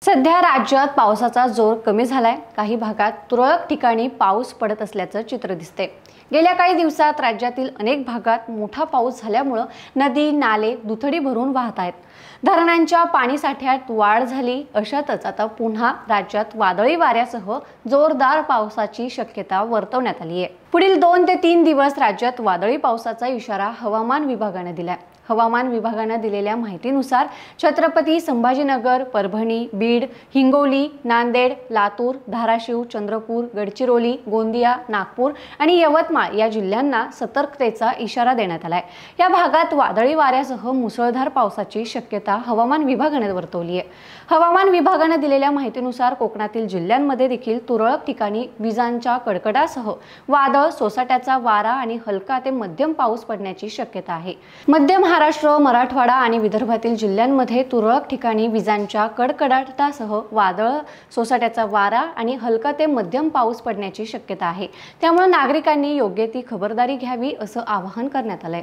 सध्या राज्यात पावसाचा जोर कमी झालाय। काही भागात तुरळक ठिकाणी पाऊस पडत असल्याचं चित्र दिसते। गेल्या काही दिवसात राज्यातील अनेक भागात मोठा पाऊस झाल्यामुळे नदी नाले दुथडी भरून वाहत आहेत। धरणांच्या पाणीसाठ्यात वाढ झाली। अशातच आता पुन्हा राज्यात वादळी वाऱ्यासह जोरदार पावसाची शक्यता वर्तवण्यात आली आहे। पुढील 2 ते 3 दिवस राज्यात वादळी पावसाचा इशारा हवामान विभागाने दिलाय। हवामान विभागाने दिलेल्या माहितीनुसार छत्रपती संभाजीनगर, परभणी, बीड, हिंगोली, नांदेड, लातूर, धाराशिव, चंद्रपूर, गडचिरोली, गोंदिया, नागपूर आणि यवतमाळ या जिल्ह्यांना सतर्कतेचा इशारा देण्यात आलाय। या भागात वादळी वाऱ्यासह मुसळधार पावसाची शक्यता हवामान विभागाने वर्तवली आहे। हवामान विभागाने दिलेल्या माहितीनुसार कोकणातील जिल्ह्यांमध्ये देखील तुरळक ठिकाणी विजांच्या कडकडासह वादळ, सोसाट्याचा वारा आणि हलका ते मध्यम पाऊस पडण्याची शक्यता आहे। मध्य महाराष्ट्र, मराठवाडा आणि विदर्भातील जिल्ह्यांमध्ये तुरळक ठिकाणी विजांच्या कडकडाटासह वादळ, सोसाट्याचा वारा आणि हलका ते मध्यम पाऊस पडण्याची शक्यता आहे। त्यामुळे नागरिकांनी योग्य ती खबरदारी घ्यावी असं आवाहन करण्यात आलंय।